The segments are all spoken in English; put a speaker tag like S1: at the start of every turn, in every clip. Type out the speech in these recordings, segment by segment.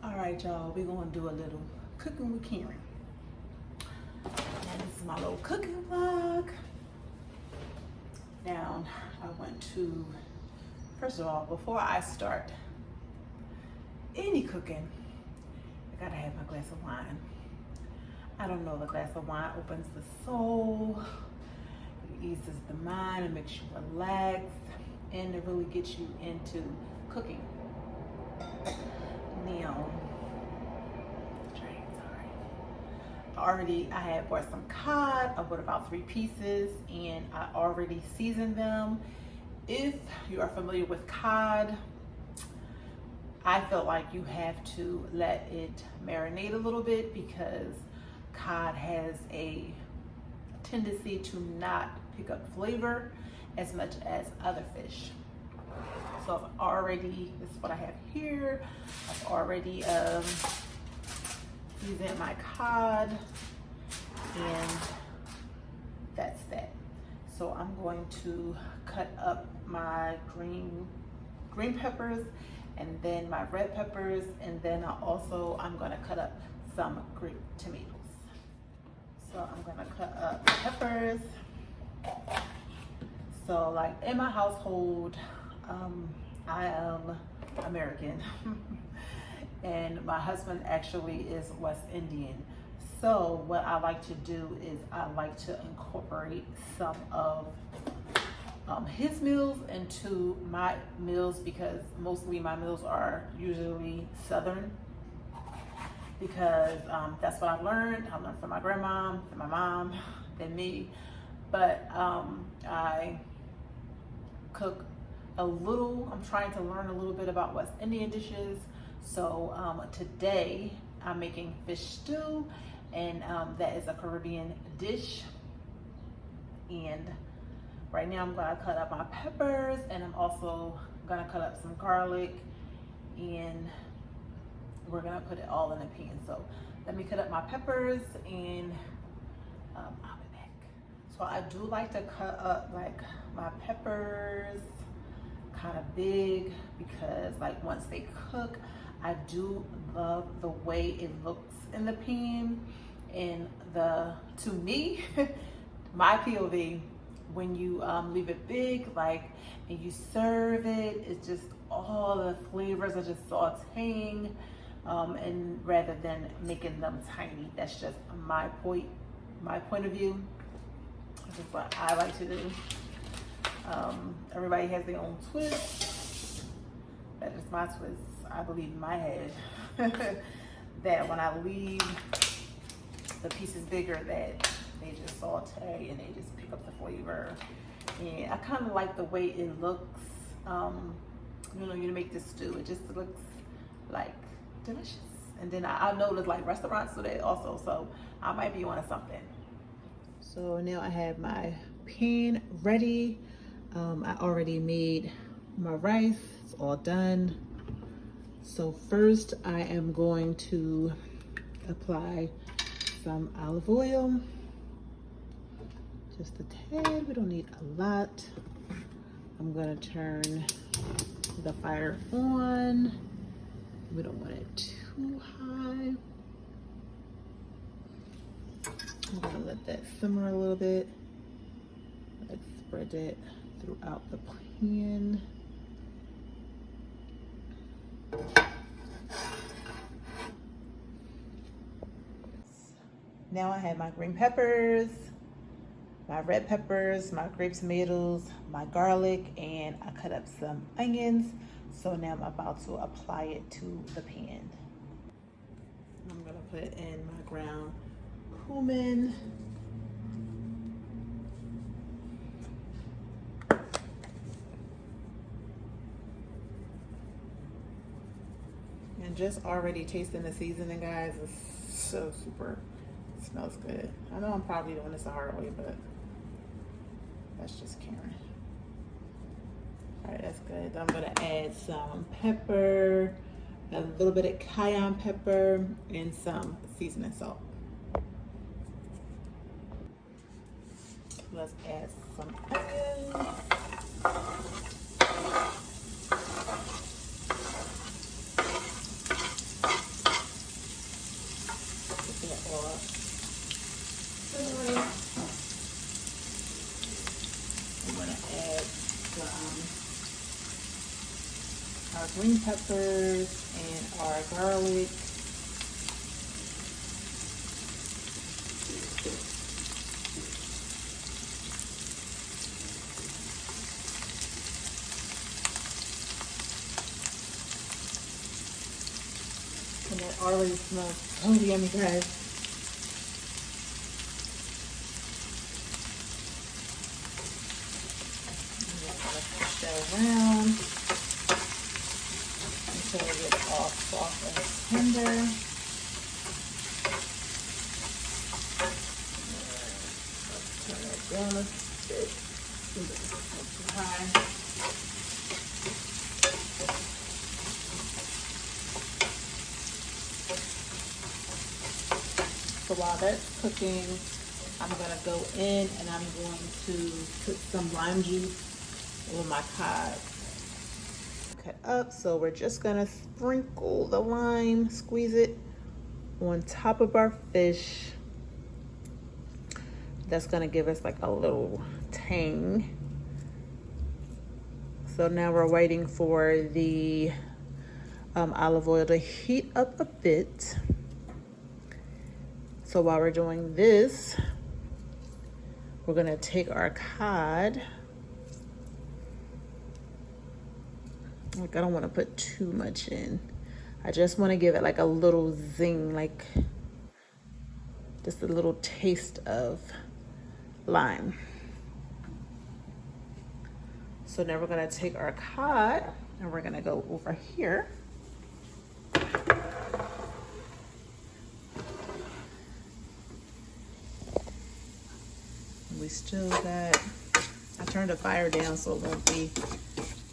S1: All right, y'all, we're gonna do a little cooking with Karen. And this is my little cooking vlog. Now, I went to, first of all, before I start any cooking, I gotta have my glass of wine. I don't know, the glass of wine opens the soul, it eases the mind, it makes you relax, and it really gets you into cooking. Now, I had bought some cod. I bought about 3 pieces and I already seasoned them. If you are familiar with cod, I felt like you have to let it marinate a little bit because cod has a tendency to not pick up flavor as much as other fish. So I've already, this is what I have here. I've already seasoned my cod, and that's that. So I'm going to cut up my green peppers and then my red peppers, and then I'm gonna cut up some grape tomatoes. So I'm gonna cut up peppers. So like in my household, I am American and my husband actually is West Indian. So what I like to do is I like to incorporate some of his meals into my meals, because mostly my meals are usually Southern, because that's what I've learned. I learned from my grandma, from my mom, then me. But I cook a little, I'm trying to learn a little bit about West Indian dishes. So today I'm making fish stew, and that is a Caribbean dish. And right now I'm gonna cut up my peppers, and I'm also gonna cut up some garlic, and we're gonna put it all in a pan. So let me cut up my peppers, and I'll be back. So I do like to cut up like my peppers kind of big, because like once they cook, I do love the way it looks in the pan. And to me, my POV, when you leave it big, like, and you serve it, it's just all the flavors are just sauteing, and rather than making them tiny. That's just my point of view. This is what I like to do. Everybody has their own twist. That is my twist, I believe, in my head. That when I leave the pieces bigger, that they just saute and they just pick up the flavor. And I kind of like the way it looks. You know, you make this stew, it just looks like delicious. And then I noticed like restaurants do that also, so I might be onto something. So now I have my pan ready. I already made my rice, it's all done. So first I am going to apply some olive oil, just a tad, we don't need a lot. I'm gonna turn the fire on. We don't want it too high. I'm gonna let that simmer a little bit. Let's spread it throughout the pan. Now I have my green peppers, my red peppers, my grape tomatoes, my garlic, and I cut up some onions. So now I'm about to apply it to the pan. I'm gonna put in my ground cumin. And just already tasting the seasoning, guys, it's so super, it smells good. I know I'm probably doing this the hard way, but that's just Karen. All right, that's good. I'm gonna add some pepper, a little bit of cayenne pepper, and some seasoning salt. Let's add some onions. green peppers and our garlic. And that already smells so yummy, guys. I'm just gonna push that around until it gets all soft and tender. Turn that down a bit. It's not too high. So while that's cooking, I'm gonna go in and I'm going to put some lime juice over my cod. Cut up, so we're just gonna sprinkle the lime, squeeze it on top of our fish. That's gonna give us like a little tang. So now we're waiting for the olive oil to heat up a bit. So while we're doing this, we're gonna take our cod. Like, I don't wanna put too much in. I just wanna give it like a little zing, like just a little taste of lime. So now we're gonna take our cod and we're gonna go over here. We still got, I turned the fire down so it won't be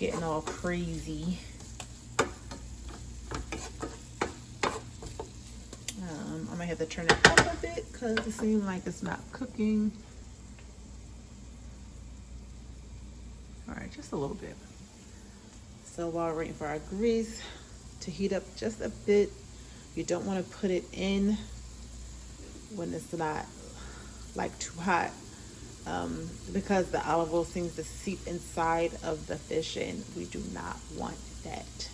S1: getting all crazy. I might have to turn it up a bit because it seems like it's not cooking. All right, just a little bit. So while we're waiting for our grease to heat up just a bit, you don't want to put it in when it's not like too hot. Because the olive oil seems to seep inside of the fish and we do not want that.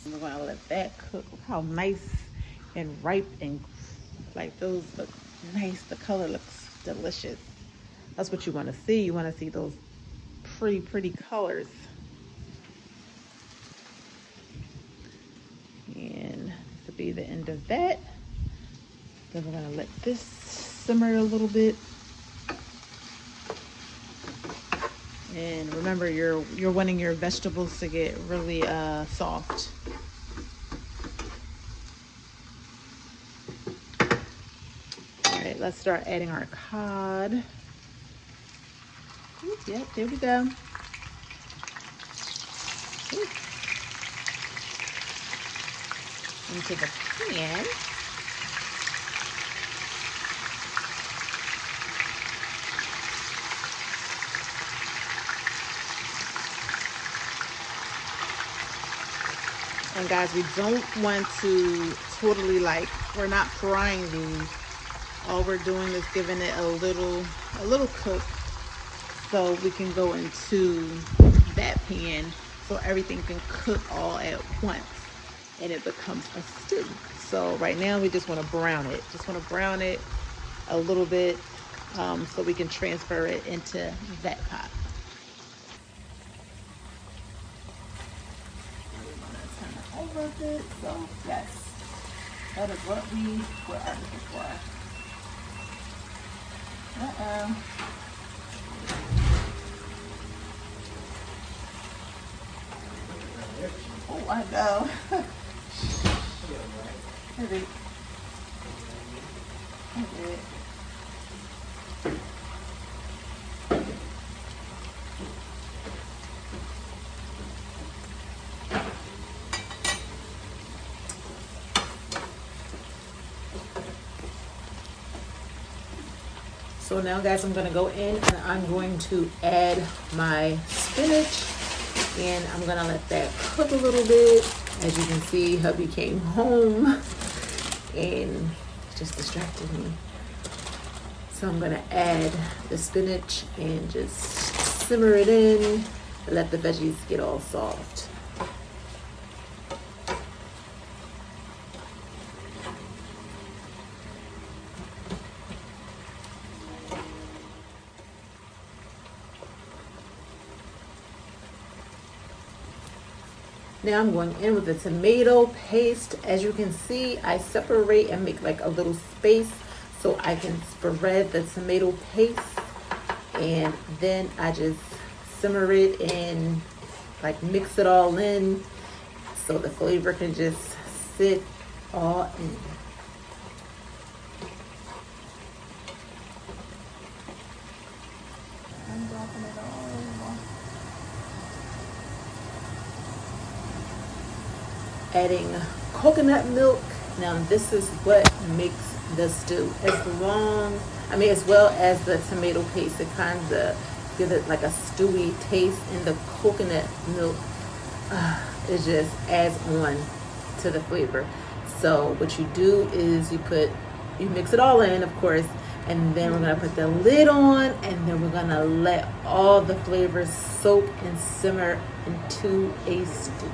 S1: And we're gonna let that cook. Look how nice and ripe and like those look nice. The color looks delicious. That's what you wanna see. You wanna see those pretty, pretty colors. And this will be the end of that. Then we're gonna let this simmer a little bit. And remember, you're wanting your vegetables to get really soft. All right, let's start adding our cod. Ooh, yep, there we go. Ooh. Into the pan. And guys, we don't want to totally we're not frying these. All we're doing is giving it a little cook so we can go into that pan so everything can cook all at once and it becomes a stew. So right now we just want to brown it. Just want to brown it a little bit so we can transfer it into that pot. Over a bit, so yes, that is what we were looking for. Oh, I know. Heavy. Okay. So now guys, I'm gonna go in and I'm going to add my spinach and I'm gonna let that cook a little bit. As you can see, hubby came home and just distracted me. So I'm gonna add the spinach and just simmer it in, let the veggies get all soft. Now I'm going in with the tomato paste. As you can see, I separate and make like a little space so I can spread the tomato paste, and then I just simmer it and like mix it all in so the flavor can just sit all in. I'm dropping it all over. Adding coconut milk. Now this is what makes the stew. As well as the tomato paste. It kind of gives it like a stewy taste, and the coconut milk it just adds on to the flavor. So what you do is you mix it all in, of course, and then we're gonna put the lid on, and then we're gonna let all the flavors soak and simmer into a stew.